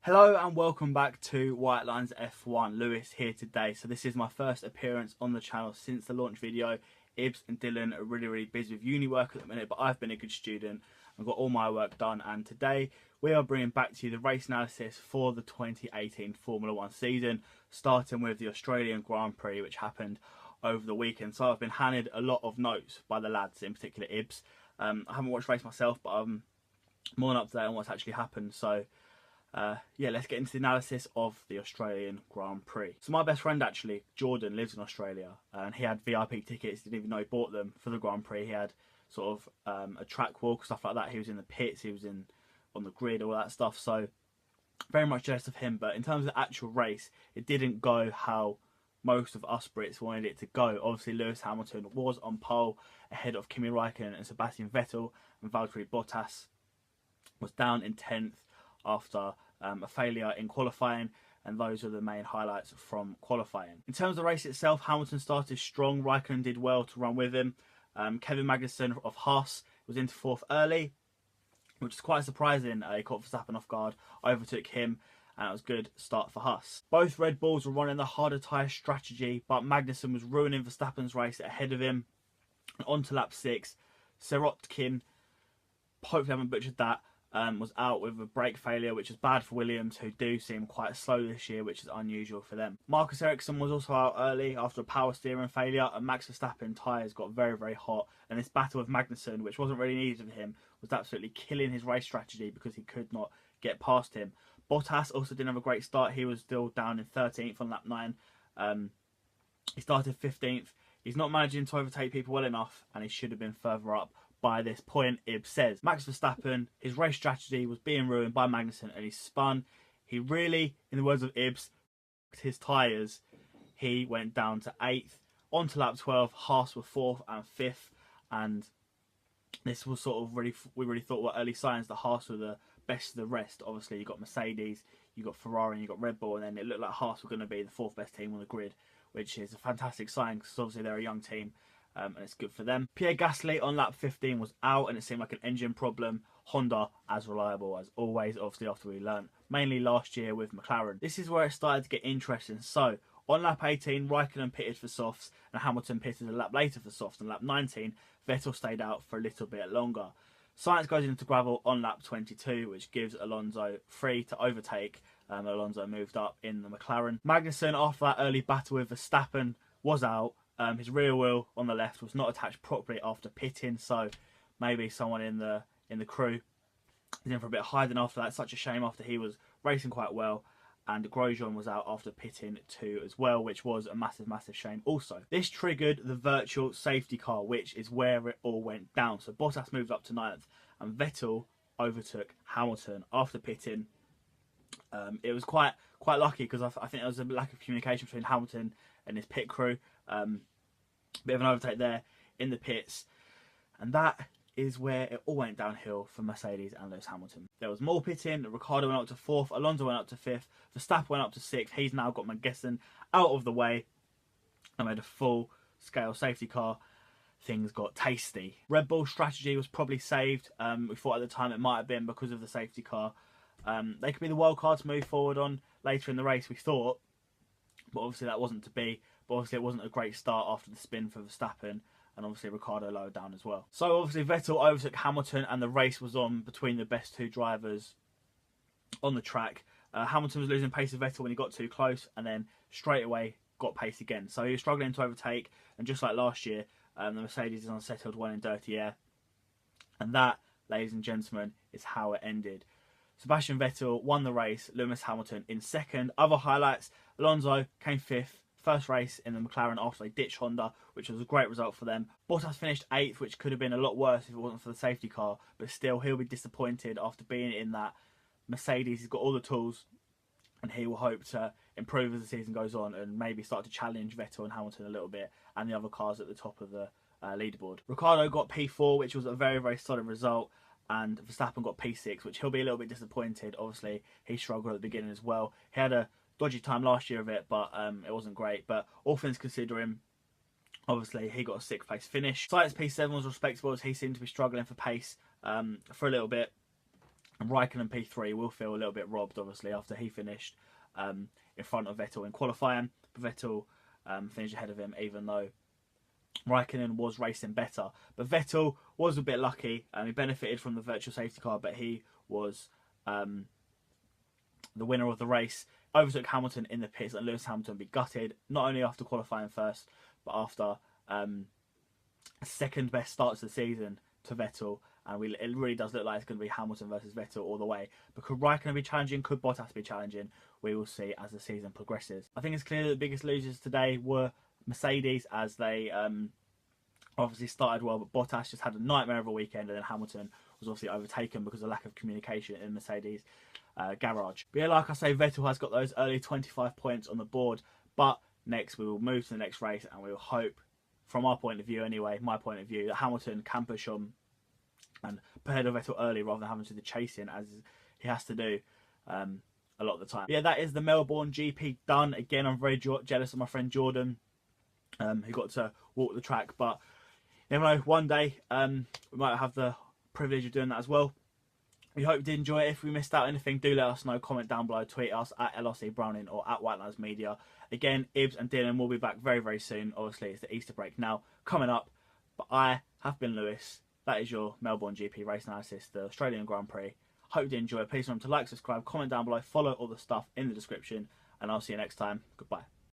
Hello and welcome back to White Lines F1. Lewis here today. So this is my first appearance on the channel since the launch video. Ibs and Dylan are really busy with uni work at the minute, but I've been a good student and got all my work done. And today we are bringing back to you the race analysis for the 2018 Formula 1 season, starting with the Australian Grand Prix, which happened over the weekend. So I've been handed a lot of notes by the lads, in particular Ibs. I haven't watched the race myself, but I'm more than up to date on what's actually happened. So yeah, let's get into the analysis of the Australian Grand Prix. So my best friend actually, Jordan, lives in Australia and he had VIP tickets, didn't even know he bought them for the Grand Prix. He had sort of a track walk, stuff like that. He was in the pits, he was on the grid, all that stuff. So very much jealous of him. But in terms of the actual race, it didn't go how most of us Brits wanted it to go. Obviously, Lewis Hamilton was on pole ahead of Kimi Räikkönen and Sebastian Vettel, and Valtteri Bottas was down in 10th after a failure in qualifying, and those are the main highlights from qualifying. In terms of the race itself, Hamilton started strong. Räikkönen did well to run with him. Kevin Magnussen of Haas was into 4th early, which is quite surprising. He caught Verstappen off guard, overtook him, and it was a good start for Haas. Both Red Bulls were running the harder tyre strategy, but Magnussen was ruining Verstappen's race ahead of him. And on to lap 6, Sirotkin, hopefully I haven't butchered that, was out with a brake failure, which is bad for Williams, who do seem quite slow this year, which is unusual for them. Marcus Ericsson was also out early after a power steering failure, and Max Verstappen tyres got very hot, and this battle with Magnussen, which wasn't really needed of him, was absolutely killing his race strategy because he could not get past him. Bottas also didn't have a great start. He was still down in 13th on lap 9. He started 15th. He's not managing to overtake people well enough, and he should have been further up by this point, Ibs says. Max Verstappen, his race strategy was being ruined by Magnussen, and he spun. He really, in the words of Ibs, his tyres. He went down to 8th. On to lap 12, Haas were 4th and 5th, and this was sort of we really thought were early signs that Haas were the best of the rest. Obviously, you got Mercedes, you got Ferrari, and you got Red Bull, and then it looked like Haas were going to be the 4th best team on the grid, which is a fantastic sign because obviously they're a young team. And it's good for them. Pierre Gasly on lap 15 was out, and it seemed like an engine problem. Honda, as reliable as always, obviously after we learnt, mainly last year with McLaren. This is where it started to get interesting. So, on lap 18, Räikkönen pitted for softs, and Hamilton pitted a lap later for softs. On lap 19, Vettel stayed out for a little bit longer. Sainz goes into gravel on lap 22, which gives Alonso free to overtake. Alonso moved up in the McLaren. Magnussen, after that early battle with Verstappen, was out. His rear wheel on the left was not attached properly after pitting, so maybe someone in the crew is in for a bit of hiding after that. It's such a shame after he was racing quite well, and Grosjean was out after pitting too as well, which was a massive shame also. This triggered the virtual safety car, which is where it all went down. So Bottas moved up to 9th, and Vettel overtook Hamilton after pitting. It was quite lucky because I think there was a lack of communication between Hamilton and his pit crew. Bit of an overtake there in the pits, and that is where it all went downhill for Mercedes and Lewis Hamilton. There was more pitting. Ricciardo went up to 4th, Alonso went up to 5th, Verstappen went up to 6th. He's now got Magnussen out of the way and made a full scale safety car. Things got tasty. Red Bull strategy was probably saved. We thought at the time it might have been because of the safety car. They could be the wild card to move forward on later in the race, we thought, but obviously that wasn't to be. But obviously it wasn't a great start after the spin for Verstappen, and obviously Ricciardo lowered down as well. So obviously Vettel overtook Hamilton, and the race was on between the best two drivers on the track. Hamilton was losing pace of Vettel when he got too close, and then straight away got pace again. So he was struggling to overtake, and just like last year, the Mercedes is unsettled, one in dirty air. And that, ladies and gentlemen, is how it ended. Sebastian Vettel won the race, Lewis Hamilton in 2nd. Other highlights, Alonso came 5th. First race in the McLaren after they ditched Honda, which was a great result for them. Bottas finished 8th, which could have been a lot worse if it wasn't for the safety car, but still he'll be disappointed after being in that Mercedes. He's got all the tools, and he will hope to improve as the season goes on and maybe start to challenge Vettel and Hamilton a little bit and the other cars at the top of the leaderboard. Ricciardo got P4, which was a very solid result, and Verstappen got P6, which he'll be a little bit disappointed. Obviously, he struggled at the beginning as well. He had a dodgy time last year of it, but it wasn't great. But all things considering, obviously he got a 6th place finish. Sainz P7 was respectable as he seemed to be struggling for pace for a little bit. And Raikkonen P3 will feel a little bit robbed, obviously, after he finished in front of Vettel in qualifying. But Vettel finished ahead of him, even though Raikkonen was racing better. But Vettel was a bit lucky. He benefited from the virtual safety car, but he was the winner of the race. Overtook Hamilton in the pits, and Lewis Hamilton be gutted, not only after qualifying first, but after a second best start to the season to Vettel. And it really does look like it's going to be Hamilton versus Vettel all the way. But could Raikkonen be challenging? Could Bottas be challenging? We will see as the season progresses. I think it's clear that the biggest losers today were Mercedes, as they obviously started well, but Bottas just had a nightmare of a weekend, and then Hamilton was obviously overtaken because of lack of communication in Mercedes garage. But yeah, like I say, Vettel has got those early 25 points on the board, but next we will move to the next race, and we will hope, from our point of view anyway, my point of view, that Hamilton can push on and put ahead of Vettel early rather than having to do the chasing as he has to do a lot of the time. But yeah, that is the Melbourne GP done. Again, I'm very jealous of my friend Jordan, who got to walk the track, but you never know, one day we might have the privilege of doing that as well. We hope you did enjoy it. If we missed out anything, do let us know. Comment down below, tweet us at LRC Browning or at White Lines Media. Again, Ibs and Dylan will be back very, very soon. Obviously, it's the Easter break now coming up. But I have been Lewis. That is your Melbourne GP race analysis, the Australian Grand Prix. Hope you did enjoy it. Please remember to like, subscribe, comment down below, follow all the stuff in the description, and I'll see you next time. Goodbye.